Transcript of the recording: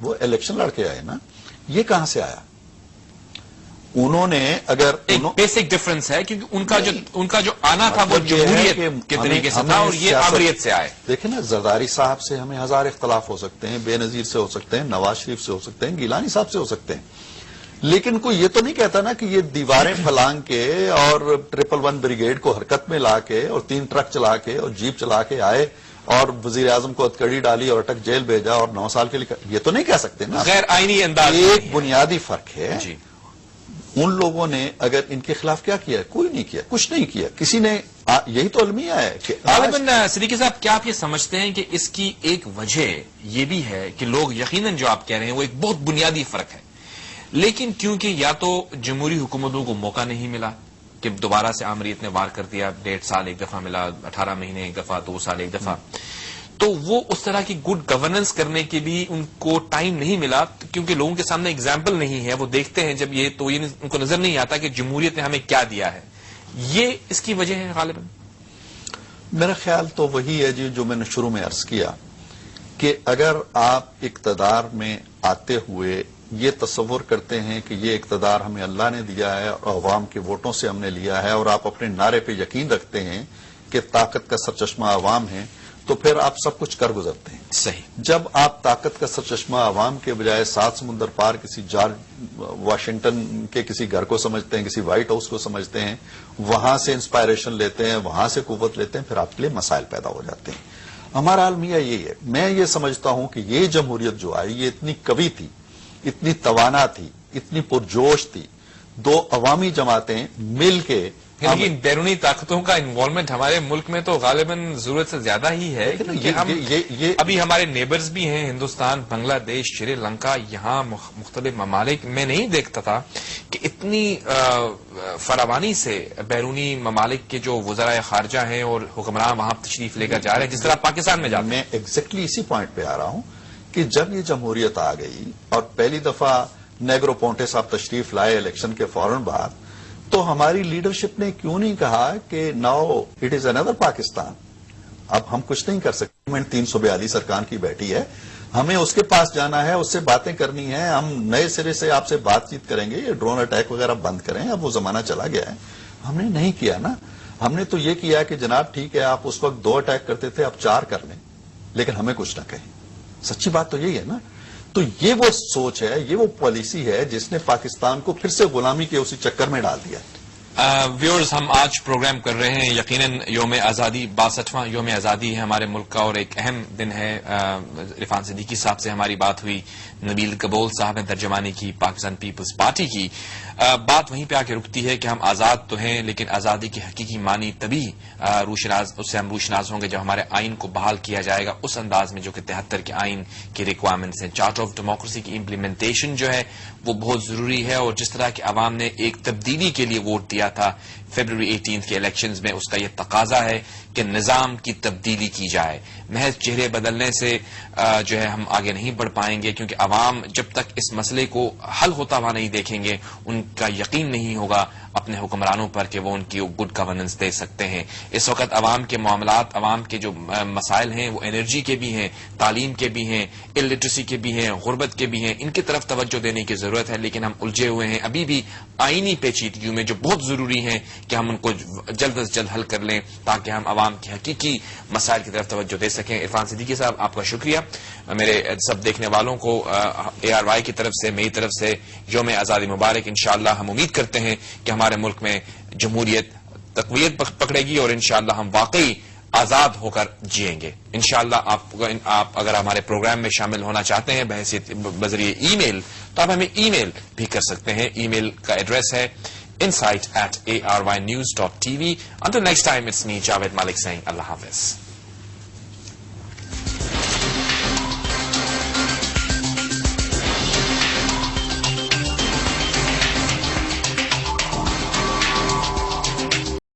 وہ الیکشن لڑ کے آئے نا, یہ کہاں سے آیا؟ انہوں نے اگر ایک بیسک ڈفرنس ہے کیونکہ ان کا جو آنا تھا وہ جمہوریت کے طریقے سے تھا اور یہ آوریت سے آئے. دیکھیں نا, زرداری صاحب سے ہمیں ہزار اختلاف ہو سکتے ہیں, بے نظیر سے ہو سکتے ہیں, نواز شریف سے ہو سکتے ہیں, گیلانی صاحب سے ہو سکتے ہیں, لیکن کوئی یہ تو نہیں کہتا نا کہ یہ دیواریں پھلانگ کے اور 111 بریگیڈ کو حرکت میں لا کے اور 3 ٹرک چلا کے اور جیپ چلا کے آئے اور وزیر اعظم کو ہتکڑی ڈالی اور اٹک جیل بھیجا اور 9 سال کے لیے, یہ تو نہیں کہہ سکتے نا. غیر آئینی انداز. ایک بنیادی فرق ہے جی. ان لوگوں نے اگر ان کے خلاف کیا کیا؟ کوئی نہیں کیا, کچھ نہیں کیا کسی نے. یہی تو المیہ ہے کہ غالباً صدیقی صاحب کیا آپ یہ سمجھتے ہیں کہ اس کی ایک وجہ یہ بھی ہے کہ لوگ یقیناً جو آپ کہہ رہے ہیں وہ ایک بہت بنیادی فرق ہے, لیکن کیونکہ یا تو جمہوری حکومتوں کو موقع نہیں ملا کہ دوبارہ سے آمریت نے وار کر دیا, 1.5 سال ایک دفعہ ملا, 18 مہینے ایک دفعہ, 2 سال ایک دفعہ, تو وہ اس طرح کی گڈ گورننس کرنے کے بھی ان کو ٹائم نہیں ملا کیونکہ لوگوں کے سامنے اگزامپل نہیں ہے. وہ دیکھتے ہیں جب یہ تو یہ ان کو نظر نہیں آتا کہ جمہوریت نے ہمیں کیا دیا ہے. یہ اس کی وجہ ہے غالباً. میرا خیال تو وہی ہے جو میں نے شروع میں عرض کیا کہ اگر آپ اقتدار میں آتے ہوئے یہ تصور کرتے ہیں کہ یہ اقتدار ہمیں اللہ نے دیا ہے اور عوام کے ووٹوں سے ہم نے لیا ہے اور آپ اپنے نعرے پہ یقین رکھتے ہیں کہ طاقت کا سرچشمہ عوام ہے, تو پھر آپ سب کچھ کر گزرتے ہیں. صحیح. جب آپ طاقت کا سرچشمہ عوام کے بجائے 7 سمندر پار کسی جارج واشنگٹن کے کسی گھر کو سمجھتے ہیں, کسی وائٹ ہاؤس کو سمجھتے ہیں, وہاں سے انسپائریشن لیتے ہیں, وہاں سے قوت لیتے ہیں, پھر آپ کے لیے مسائل پیدا ہو جاتے ہیں. ہمارا المیہ یہی ہے. میں یہ سمجھتا ہوں کہ یہ جمہوریت جو آئی یہ اتنی قوی تھی, اتنی توانا تھی, اتنی پرجوش تھی, 2 عوامی جماعتیں مل کے. لیکن بیرونی طاقتوں کا انوالومنٹ ہمارے ملک میں تو غالباً ضرورت سے زیادہ ہی ہے کہ ہم ابھی ہمارے نیبرز بھی ہیں, ہندوستان, بنگلہ دیش, شری لنکا, یہاں مختلف ممالک میں نہیں دیکھتا تھا کہ اتنی فراوانی سے بیرونی ممالک کے جو وزرائے خارجہ ہیں اور حکمران وہاں تشریف لے کر جا رہے ہیں جس طرح پاکستان میں جاتے ہیں. میں ایگزیکٹلی اسی پوائنٹ پہ آ رہا ہوں کہ جب یہ جمہوریت آ گئی اور پہلی دفعہ نیگرو پونٹے صاحب تشریف لائے الیکشن کے فوراً بعد, تو ہماری لیڈرشپ نے کیوں نہیں کہا کہ ناؤ اٹ از اندر پاکستان, اب ہم کچھ نہیں کر سکتے, 342 ارکان کی بیٹھی ہے, ہمیں اس کے پاس جانا ہے, اس سے باتیں کرنی ہیں, ہم نئے سرے سے آپ سے بات چیت کریں گے, یہ ڈرون اٹیک وغیرہ بند کریں, اب وہ زمانہ چلا گیا ہے. ہم نے نہیں کیا نا. ہم نے تو یہ کیا کہ جناب ٹھیک ہے آپ اس وقت 2 اٹیک کرتے تھے, اب 4 کر لیں, لیکن ہمیں کچھ نہ کہیں. سچی بات تو یہی ہے نا. تو یہ وہ سوچ ہے, یہ وہ پالیسی ہے جس نے پاکستان کو پھر سے غلامی کے اسی چکر میں ڈال دیا. ویورز, ہم آج پروگرام کر رہے ہیں, یقیناً یوم آزادی 62واں یوم آزادی ہے ہمارے ملک کا اور ایک اہم دن ہے. عرفان صدیقی صاحب سے ہماری بات ہوئی, نبیل قبول صاحب نے ترجمانی کی پاکستان پیپلز پارٹی کی. بات وہیں پہ آ کے رکتی ہے کہ ہم آزاد تو ہیں لیکن آزادی کی حقیقی معنی تبھی اس سے ہم روشناس ہوں گے جب ہمارے آئین کو بحال کیا جائے گا اس انداز میں جو کہ 73 کے آئین کی ریکوائرمنٹس ہیں. چارٹر آف ڈیموکریسی کی امپلیمنٹیشن جو ہے وہ بہت ضروری ہے, اور جس طرح کہ عوام نے ایک تبدیلی کے لیے ووٹ دیا تھا فیبروری 18 کے الیکشنز میں, اس کا یہ تقاضا ہے کہ نظام کی تبدیلی کی جائے. محض چہرے بدلنے سے جو ہے ہم آگے نہیں بڑھ پائیں گے, کیونکہ عوام جب تک اس مسئلے کو حل ہوتا ہوا نہیں دیکھیں گے ان کا یقین نہیں ہوگا اپنے حکمرانوں پر کہ وہ ان کی گڈ گورننس دے سکتے ہیں. اس وقت عوام کے معاملات, عوام کے جو مسائل ہیں وہ انرجی کے بھی ہیں, تعلیم کے بھی ہیں, الٹریسی کے بھی ہیں, غربت کے بھی ہیں, ان کی طرف توجہ دینے کی ضرورت ہے. لیکن ہم الجھے ہوئے ہیں ابھی بھی آئینی پیچیدگیوں میں جو بہت ضروری ہیں کہ ہم ان کو جلد از جلد حل کر لیں تاکہ ہم عوام کے حقیقی مسائل کی طرف توجہ دے سکیں. عرفان صدیقی صاحب, آپ کا شکریہ. میرے سب دیکھنے والوں کو ARY کی طرف سے, میری طرف سے یوم آزادی مبارک. انشاءاللہ ہم امید کرتے ہیں کہ ہمارے ملک میں جمہوریت تقویت پکڑے گی اور انشاءاللہ ہم واقعی آزاد ہو کر جئیں گے. انشاءاللہ آپ اگر ہمارے پروگرام میں شامل ہونا چاہتے ہیں بذریعے ای میل تو آپ ہمیں ای میل بھی کر سکتے ہیں. ای میل کا ایڈریس ہے insight@arynews.tv. Until next time, it's me, Javed Malik, saying Allah Hafiz.